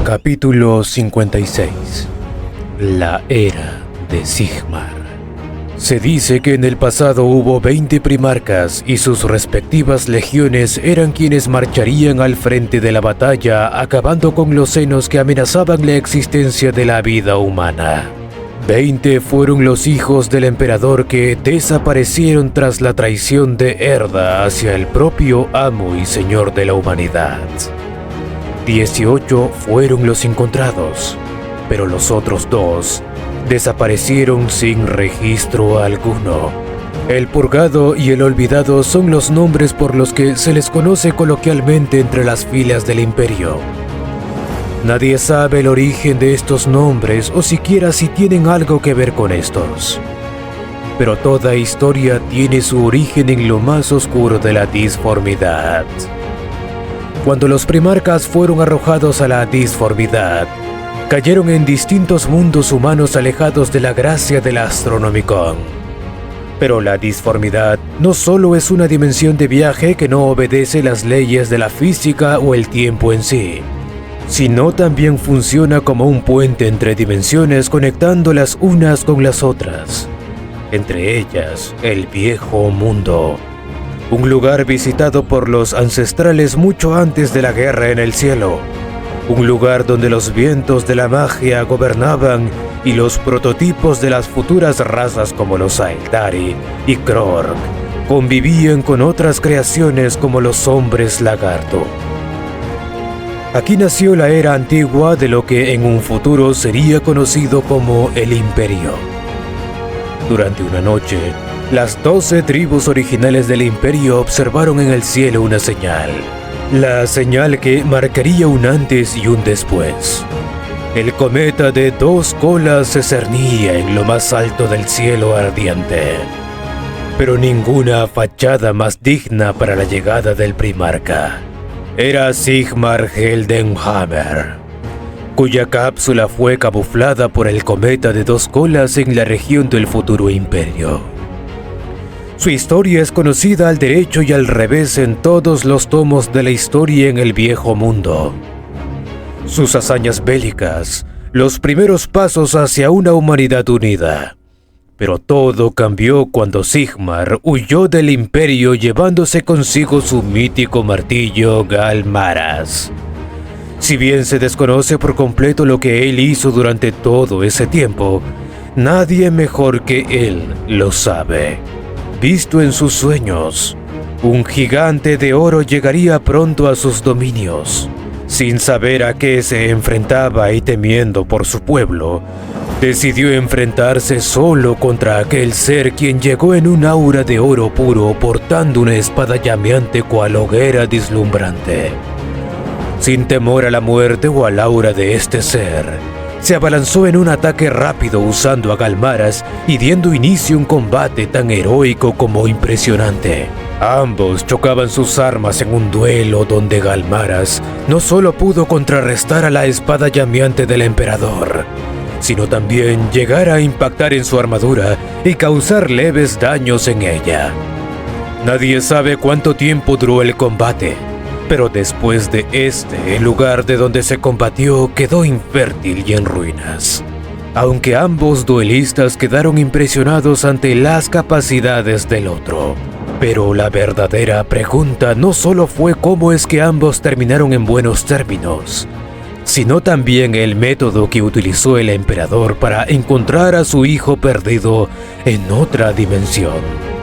Capítulo 56. La era de Sigmar. Se dice que en el pasado hubo 20 primarcas y sus respectivas legiones eran quienes marcharían al frente de la batalla, acabando con los senos que amenazaban la existencia de la vida humana. 20 fueron los hijos del emperador que desaparecieron tras la traición de Erda hacia el propio amo y señor de la humanidad. 18 fueron los encontrados, pero los otros 2 desaparecieron sin registro alguno. El purgado y el olvidado son los nombres por los que se les conoce coloquialmente entre las filas del imperio. Nadie sabe el origen de estos nombres o siquiera si tienen algo que ver con estos. Pero toda historia tiene su origen en lo más oscuro de la disformidad. Cuando los primarcas fueron arrojados a la disformidad, cayeron en distintos mundos humanos alejados de la gracia del Astronomicon. Pero la disformidad no solo es una dimensión de viaje que no obedece las leyes de la física o el tiempo en sí, sino también funciona como un puente entre dimensiones conectándolas unas con las otras, entre ellas el viejo mundo. Un lugar visitado por los ancestrales mucho antes de la guerra en el cielo. Un lugar donde los vientos de la magia gobernaban y los prototipos de las futuras razas como los Aeldari y Krork convivían con otras creaciones como los hombres lagarto. Aquí nació la era antigua de lo que en un futuro sería conocido como el Imperio. Durante una noche, las 12 tribus originales del Imperio observaron en el cielo una señal. La señal que marcaría un antes y un después. El cometa de 2 colas se cernía en lo más alto del cielo ardiente. Pero ninguna fachada más digna para la llegada del primarca. Era Sigmar Heldenhammer, cuya cápsula fue camuflada por el cometa de 2 colas en la región del futuro imperio. Su historia es conocida al derecho y al revés en todos los tomos de la historia en el viejo mundo. Sus hazañas bélicas, los primeros pasos hacia una humanidad unida. Pero todo cambió cuando Sigmar huyó del imperio llevándose consigo su mítico martillo Galmaras. Si bien se desconoce por completo lo que él hizo durante todo ese tiempo, nadie mejor que él lo sabe. Visto en sus sueños, un gigante de oro llegaría pronto a sus dominios. Sin saber a qué se enfrentaba y temiendo por su pueblo, decidió enfrentarse solo contra aquel ser quien llegó en un aura de oro puro portando una espada llameante cual hoguera deslumbrante. Sin temor a la muerte o al aura de este ser, se abalanzó en un ataque rápido usando a Galmaras y dando inicio a un combate tan heroico como impresionante. Ambos chocaban sus armas en un duelo donde Galmaras no solo pudo contrarrestar a la espada llameante del emperador, sino también llegar a impactar en su armadura y causar leves daños en ella. Nadie sabe cuánto tiempo duró el combate, pero después de el lugar de donde se combatió quedó infértil y en ruinas. Aunque ambos duelistas quedaron impresionados ante las capacidades del otro. Pero la verdadera pregunta no solo fue cómo es que ambos terminaron en buenos términos, sino también el método que utilizó el emperador para encontrar a su hijo perdido en otra dimensión.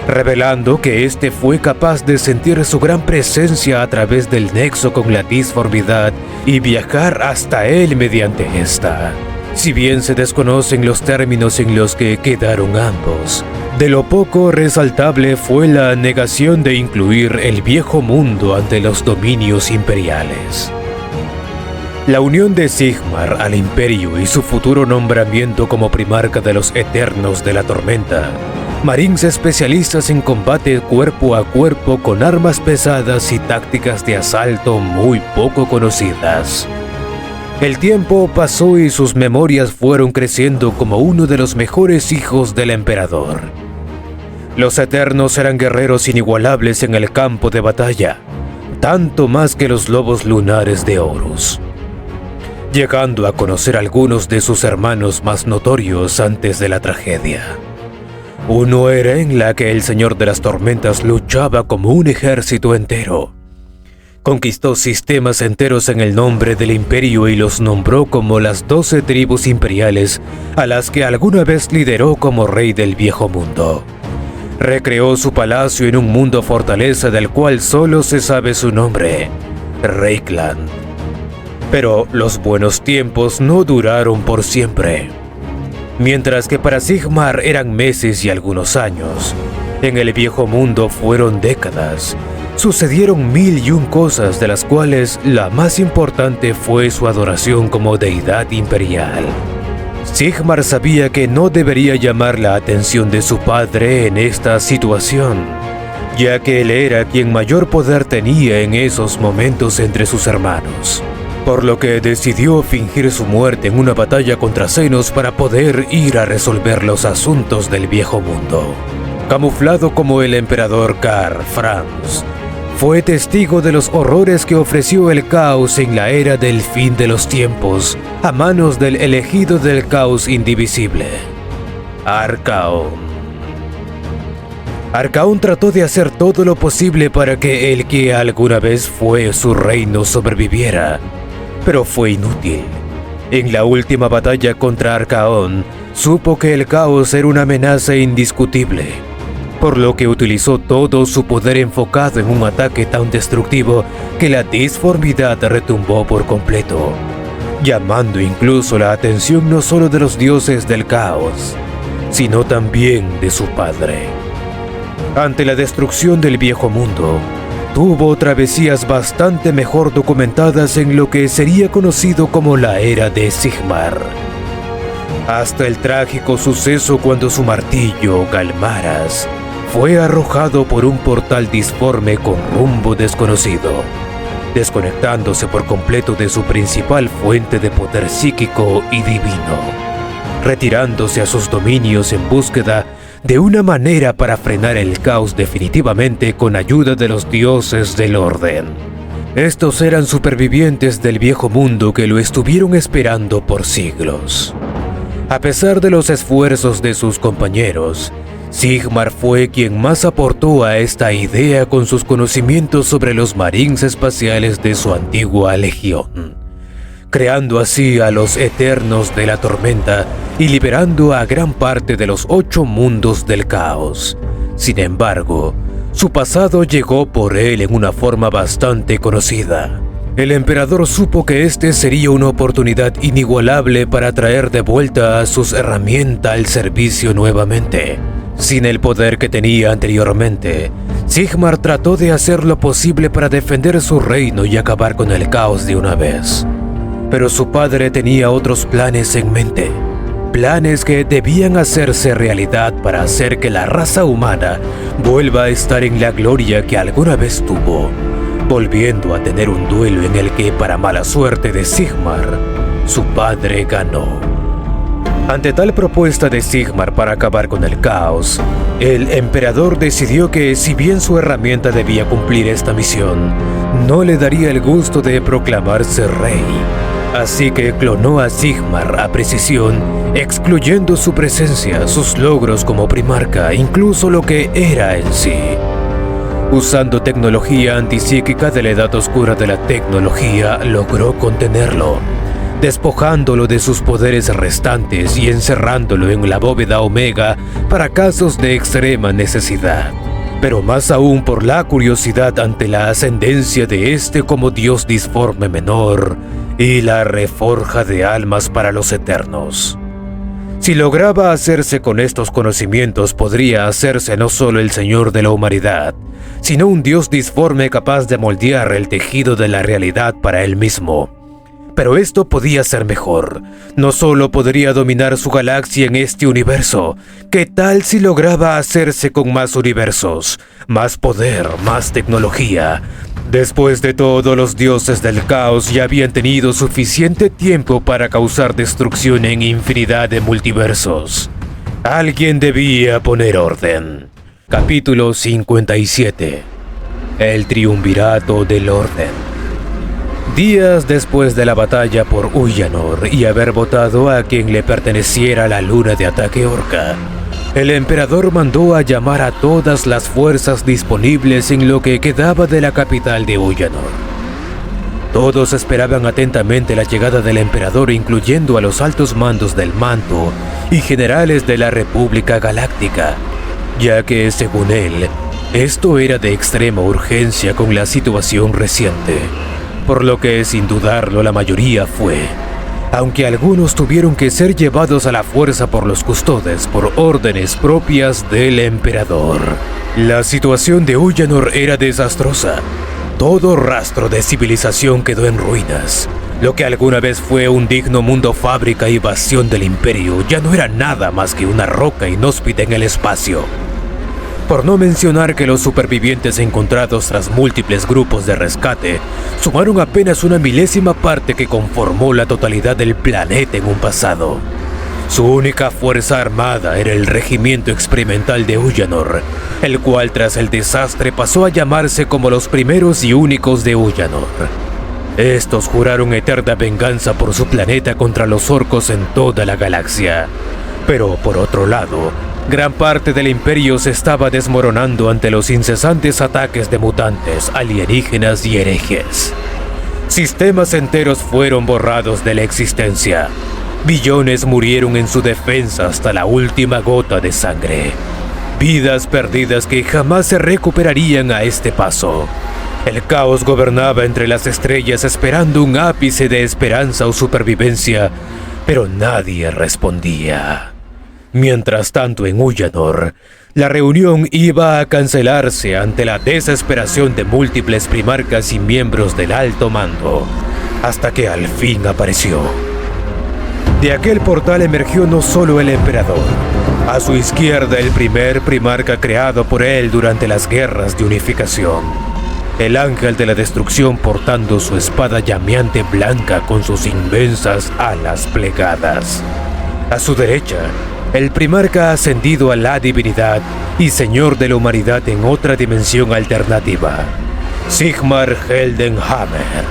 Revelando que este fue capaz de sentir su gran presencia a través del nexo con la disformidad y viajar hasta él mediante esta. Si bien se desconocen los términos en los que quedaron ambos, de lo poco resaltable fue la negación de incluir el viejo mundo ante los dominios imperiales. La unión de Sigmar al imperio y su futuro nombramiento como primarca de los Eternos de la Tormenta, marines especialistas en combate cuerpo a cuerpo con armas pesadas y tácticas de asalto muy poco conocidas. El tiempo pasó y sus memorias fueron creciendo como uno de los mejores hijos del emperador. Los Eternos eran guerreros inigualables en el campo de batalla, tanto más que los lobos lunares de Horus. llegando a conocer a algunos de sus hermanos más notorios antes de la tragedia. Uno era en la que el Señor de las Tormentas luchaba como un ejército entero. Conquistó sistemas enteros en el nombre del imperio y los nombró como las 12 tribus imperiales a las que alguna vez lideró como rey del viejo mundo. Recreó su palacio en un mundo fortaleza del cual solo se sabe su nombre, Reikland. Pero los buenos tiempos no duraron por siempre. Mientras que para Sigmar eran meses y algunos años, en el viejo mundo fueron décadas. Sucedieron 1001 cosas, de las cuales la más importante fue su adoración como deidad imperial. Sigmar sabía que no debería llamar la atención de su padre en esta situación, ya que él era quien mayor poder tenía en esos momentos entre sus hermanos, por lo que decidió fingir su muerte en una batalla contra Xenos para poder ir a resolver los asuntos del viejo mundo. Camuflado como el emperador Karl Franz, fue testigo de los horrores que ofreció el caos en la era del fin de los tiempos, a manos del elegido del caos indivisible, Archaon. Archaon trató de hacer todo lo posible para que el que alguna vez fue su reino sobreviviera, pero fue inútil. En la última batalla contra Archaon, supo que el caos era una amenaza indiscutible, por lo que utilizó todo su poder enfocado en un ataque tan destructivo que la disformidad retumbó por completo, llamando incluso la atención no solo de los dioses del caos, sino también de su padre. Ante la destrucción del viejo mundo, tuvo travesías bastante mejor documentadas en lo que sería conocido como la era de Sigmar, hasta el trágico suceso cuando su martillo, Galmaras, fue arrojado por un portal disforme con rumbo desconocido, desconectándose por completo de su principal fuente de poder psíquico y divino, retirándose a sus dominios en búsqueda de una manera para frenar el caos definitivamente con ayuda de los dioses del orden. Estos eran supervivientes del viejo mundo que lo estuvieron esperando por siglos. A pesar de los esfuerzos de sus compañeros, Sigmar fue quien más aportó a esta idea con sus conocimientos sobre los marines espaciales de su antigua legión, creando así a los Eternos de la Tormenta y liberando a gran parte de los 8 mundos del caos. Sin embargo, su pasado llegó por él en una forma bastante conocida. El emperador supo que este sería una oportunidad inigualable para traer de vuelta a sus herramientas al servicio nuevamente. Sin el poder que tenía anteriormente, Sigmar trató de hacer lo posible para defender su reino y acabar con el caos de una vez. Pero su padre tenía otros planes en mente, planes que debían hacerse realidad para hacer que la raza humana vuelva a estar en la gloria que alguna vez tuvo, volviendo a tener un duelo en el que, para mala suerte de Sigmar, su padre ganó. Ante tal propuesta de Sigmar para acabar con el caos, el emperador decidió que, si bien su herramienta debía cumplir esta misión, no le daría el gusto de proclamarse rey. Así que clonó a Sigmar a precisión, excluyendo su presencia, sus logros como primarca, incluso lo que era en sí. Usando tecnología antipsíquica de la edad oscura de la tecnología, logró contenerlo, despojándolo de sus poderes restantes y encerrándolo en la bóveda Omega para casos de extrema necesidad, pero más aún por la curiosidad ante la ascendencia de este como dios disforme menor y la reforja de almas para los eternos. Si lograba hacerse con estos conocimientos, podría hacerse no solo el señor de la humanidad, sino un dios disforme capaz de moldear el tejido de la realidad para él mismo. Pero esto podía ser mejor. No solo podría dominar su galaxia en este universo. ¿Qué tal si lograba hacerse con más universos, más poder, más tecnología? Después de todo, los dioses del caos ya habían tenido suficiente tiempo para causar destrucción en infinidad de multiversos. Alguien debía poner orden. Capítulo 57. El triunvirato del orden. Días después de la batalla por Ullanor y haber votado a quien le perteneciera la luna de ataque orca, el emperador mandó a llamar a todas las fuerzas disponibles en lo que quedaba de la capital de Ullanor. Todos esperaban atentamente la llegada del emperador, incluyendo a los altos mandos del manto y generales de la República Galáctica, ya que, según él, esto era de extrema urgencia con la situación reciente, por lo que sin dudarlo la mayoría fue, aunque algunos tuvieron que ser llevados a la fuerza por los custodes por órdenes propias del emperador. La situación de Ullanor era desastrosa. Todo rastro de civilización quedó en ruinas. Lo que alguna vez fue un digno mundo fábrica y bastión del imperio ya no era nada más que una roca inhóspita en el espacio. Por no mencionar que los supervivientes encontrados tras múltiples grupos de rescate sumaron apenas una milésima parte que conformó la totalidad del planeta en un pasado. Su única fuerza armada era el Regimiento Experimental de Ullanor, el cual tras el desastre pasó a llamarse como los primeros y únicos de Ullanor. Estos juraron eterna venganza por su planeta contra los orcos en toda la galaxia. Pero por otro lado, gran parte del imperio se estaba desmoronando ante los incesantes ataques de mutantes, alienígenas y herejes. Sistemas enteros fueron borrados de la existencia. Billones murieron en su defensa hasta la última gota de sangre. Vidas perdidas que jamás se recuperarían a este paso. El caos gobernaba entre las estrellas esperando un ápice de esperanza o supervivencia, pero nadie respondía. Mientras tanto, en Ullanor, la reunión iba a cancelarse ante la desesperación de múltiples primarcas y miembros del alto mando, hasta que al fin apareció. De aquel portal emergió no solo el emperador, a su izquierda el primer primarca creado por él durante las guerras de unificación, el ángel de la destrucción portando su espada llameante blanca con sus inmensas alas plegadas. A su derecha, el primarca ascendido a la divinidad y señor de la humanidad en otra dimensión alternativa, Sigmar Heldenhammer,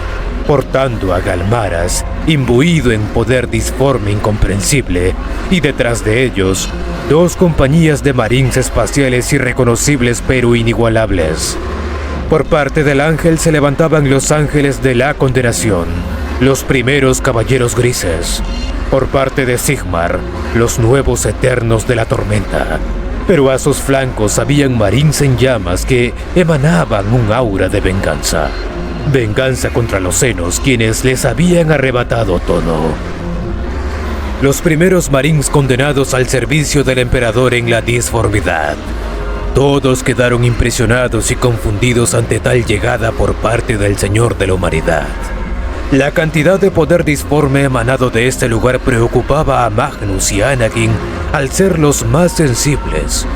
portando a Galmaras, imbuido en poder disforme incomprensible, y detrás de ellos, dos compañías de marines espaciales irreconocibles pero inigualables. Por parte del ángel se levantaban los ángeles de la condenación, los primeros caballeros grises. Por parte de Sigmar, los nuevos eternos de la tormenta. Pero a sus flancos habían marines en llamas que emanaban un aura de venganza. Venganza contra los Xenos, quienes les habían arrebatado todo. Los primeros marines condenados al servicio del emperador en la disformidad. Todos quedaron impresionados y confundidos ante tal llegada por parte del Señor de la Humanidad. La cantidad de poder disforme emanado de este lugar preocupaba a Magnus y a Anakin al ser los más sensibles.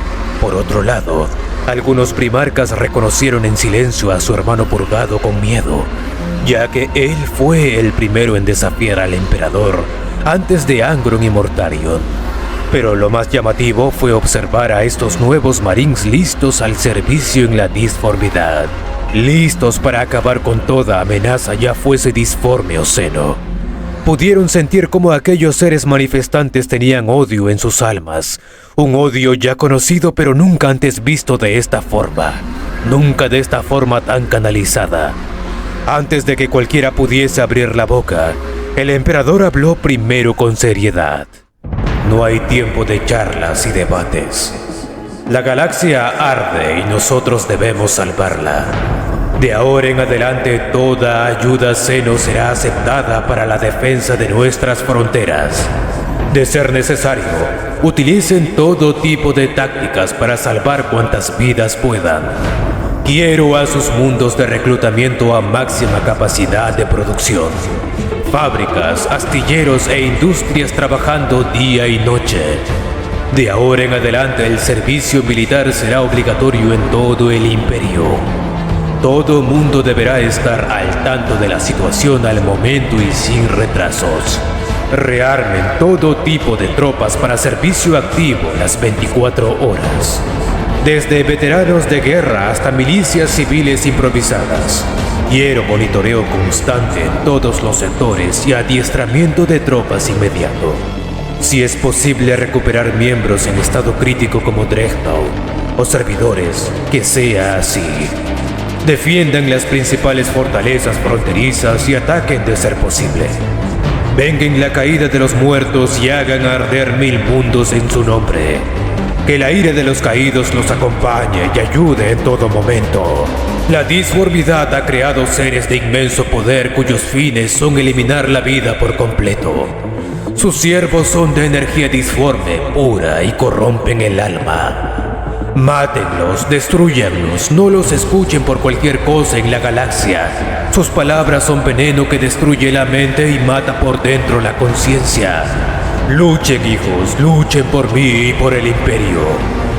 Por otro lado, algunos primarcas reconocieron en silencio a su hermano purgado con miedo, ya que él fue el primero en desafiar al emperador antes de Angron y Mortarion. Pero lo más llamativo fue observar a estos nuevos marines listos al servicio en la disformidad. Listos para acabar con toda amenaza, ya fuese disforme o xeno. Pudieron sentir cómo aquellos seres manifestantes tenían odio en sus almas, un odio ya conocido pero nunca antes visto de esta forma, nunca de esta forma tan canalizada. Antes de que cualquiera pudiese abrir la boca, el emperador habló primero con seriedad. No hay tiempo de charlas y debates. La galaxia arde y nosotros debemos salvarla. De ahora en adelante, toda ayuda xeno será aceptada para la defensa de nuestras fronteras. De ser necesario, utilicen todo tipo de tácticas para salvar cuantas vidas puedan. Quiero a sus mundos de reclutamiento a máxima capacidad de producción. Fábricas, astilleros e industrias trabajando día y noche. De ahora en adelante el servicio militar será obligatorio en todo el imperio. Todo mundo deberá estar al tanto de la situación al momento y sin retrasos. Rearmen todo tipo de tropas para servicio activo las 24 horas. Desde veteranos de guerra hasta milicias civiles improvisadas. Quiero monitoreo constante en todos los sectores y adiestramiento de tropas inmediato. Si es posible recuperar miembros en estado crítico como Dreadnought o servidores, que sea así. Defiendan las principales fortalezas fronterizas y ataquen de ser posible. Vengan la caída de los muertos y hagan arder 1000 mundos en su nombre. Que la ira de los caídos los acompañe y ayude en todo momento. La disformidad ha creado seres de inmenso poder cuyos fines son eliminar la vida por completo. Sus siervos son de energía disforme, pura y corrompen el alma. Mátenlos, destrúyanlos, no los escuchen por cualquier cosa en la galaxia. Sus palabras son veneno que destruye la mente y mata por dentro la conciencia. Luchen, hijos, luchen por mí y por el Imperio.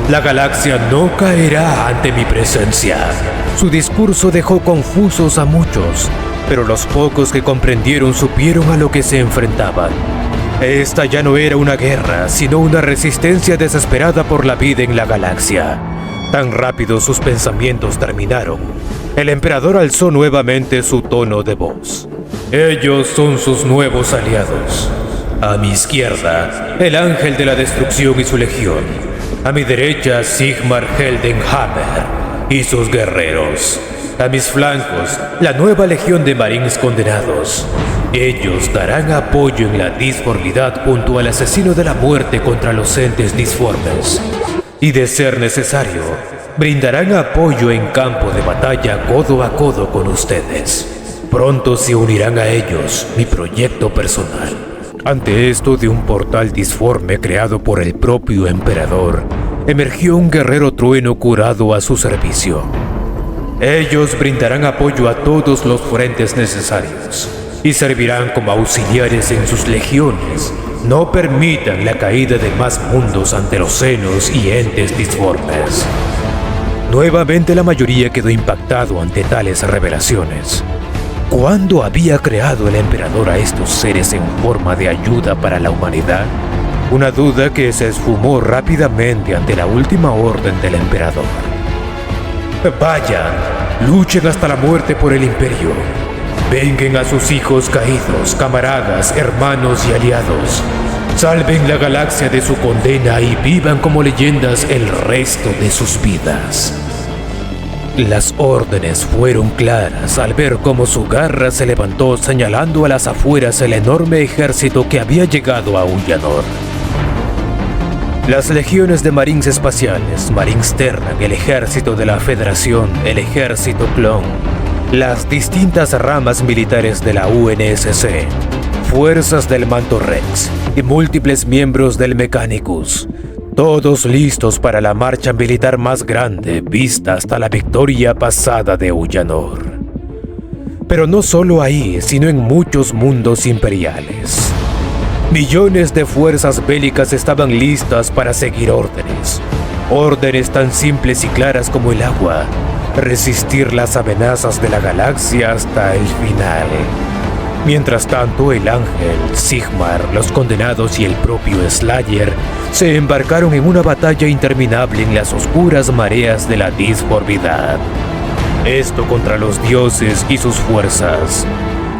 La galaxia no caerá ante mi presencia. Su discurso dejó confusos a muchos, pero los pocos que comprendieron supieron a lo que se enfrentaban. Esta ya no era una guerra, sino una resistencia desesperada por la vida en la galaxia. Tan rápido sus pensamientos terminaron, el emperador alzó nuevamente su tono de voz. Ellos son sus nuevos aliados. A mi izquierda, el ángel de la destrucción y su legión. A mi derecha, Sigmar Heldenhammer y sus guerreros. A mis flancos, la nueva legión de marines condenados. Ellos darán apoyo en la disformidad junto al asesino de la muerte contra los entes disformes. Y de ser necesario, brindarán apoyo en campo de batalla codo a codo con ustedes. Pronto se unirán a ellos mi proyecto personal. Ante esto, de un portal disforme creado por el propio emperador, emergió un guerrero trueno curado a su servicio. Ellos brindarán apoyo a todos los frentes necesarios y servirán como auxiliares en sus legiones. No permitan la caída de más mundos ante los senos y entes disformes. Nuevamente la mayoría quedó impactado ante tales revelaciones. ¿Cuándo había creado el emperador a estos seres en forma de ayuda para la humanidad? Una duda que se esfumó rápidamente ante la última orden del emperador. Vayan, luchen hasta la muerte por el Imperio. Vengan a sus hijos caídos, camaradas, hermanos y aliados. Salven la galaxia de su condena y vivan como leyendas el resto de sus vidas. Las órdenes fueron claras al ver cómo su garra se levantó señalando a las afueras el enorme ejército que había llegado a Ullanor. Las legiones de marines espaciales, Marines Terran, el ejército de la Federación, el ejército clon, las distintas ramas militares de la UNSC, fuerzas del Manto Rex y múltiples miembros del Mechanicus, todos listos para la marcha militar más grande vista hasta la victoria pasada de Ullanor. Pero no solo ahí, sino en muchos mundos imperiales. Millones de fuerzas bélicas estaban listas para seguir órdenes. Órdenes tan simples y claras como el agua. Resistir las amenazas de la galaxia hasta el final. Mientras tanto, el ángel, Sigmar, los condenados y el propio Slayer se embarcaron en una batalla interminable en las oscuras mareas de la disformidad. Esto contra los dioses y sus fuerzas.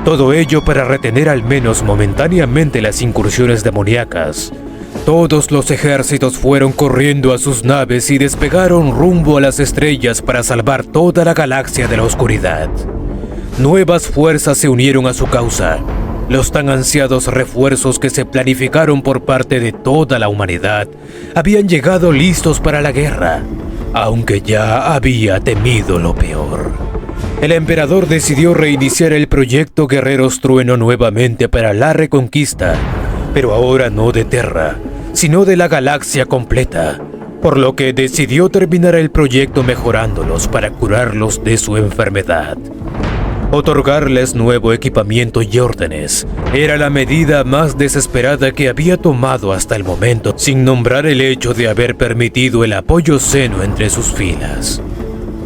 Todo ello para retener al menos momentáneamente las incursiones demoníacas. Todos los ejércitos fueron corriendo a sus naves y despegaron rumbo a las estrellas para salvar toda la galaxia de la oscuridad. Nuevas fuerzas se unieron a su causa. Los tan ansiados refuerzos que se planificaron por parte de toda la humanidad habían llegado listos para la guerra, aunque ya había temido lo peor. El emperador decidió reiniciar el proyecto Guerreros Trueno nuevamente para la reconquista, pero ahora no de Terra, sino de la galaxia completa, por lo que decidió terminar el proyecto mejorándolos para curarlos de su enfermedad. Otorgarles nuevo equipamiento y órdenes era la medida más desesperada que había tomado hasta el momento, sin nombrar el hecho de haber permitido el apoyo seno entre sus filas.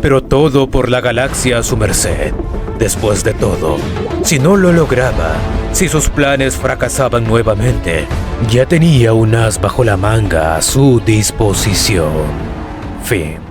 Pero todo por la galaxia a su merced. Después de todo, si no lo lograba, si sus planes fracasaban nuevamente, ya tenía un as bajo la manga a su disposición. Fin.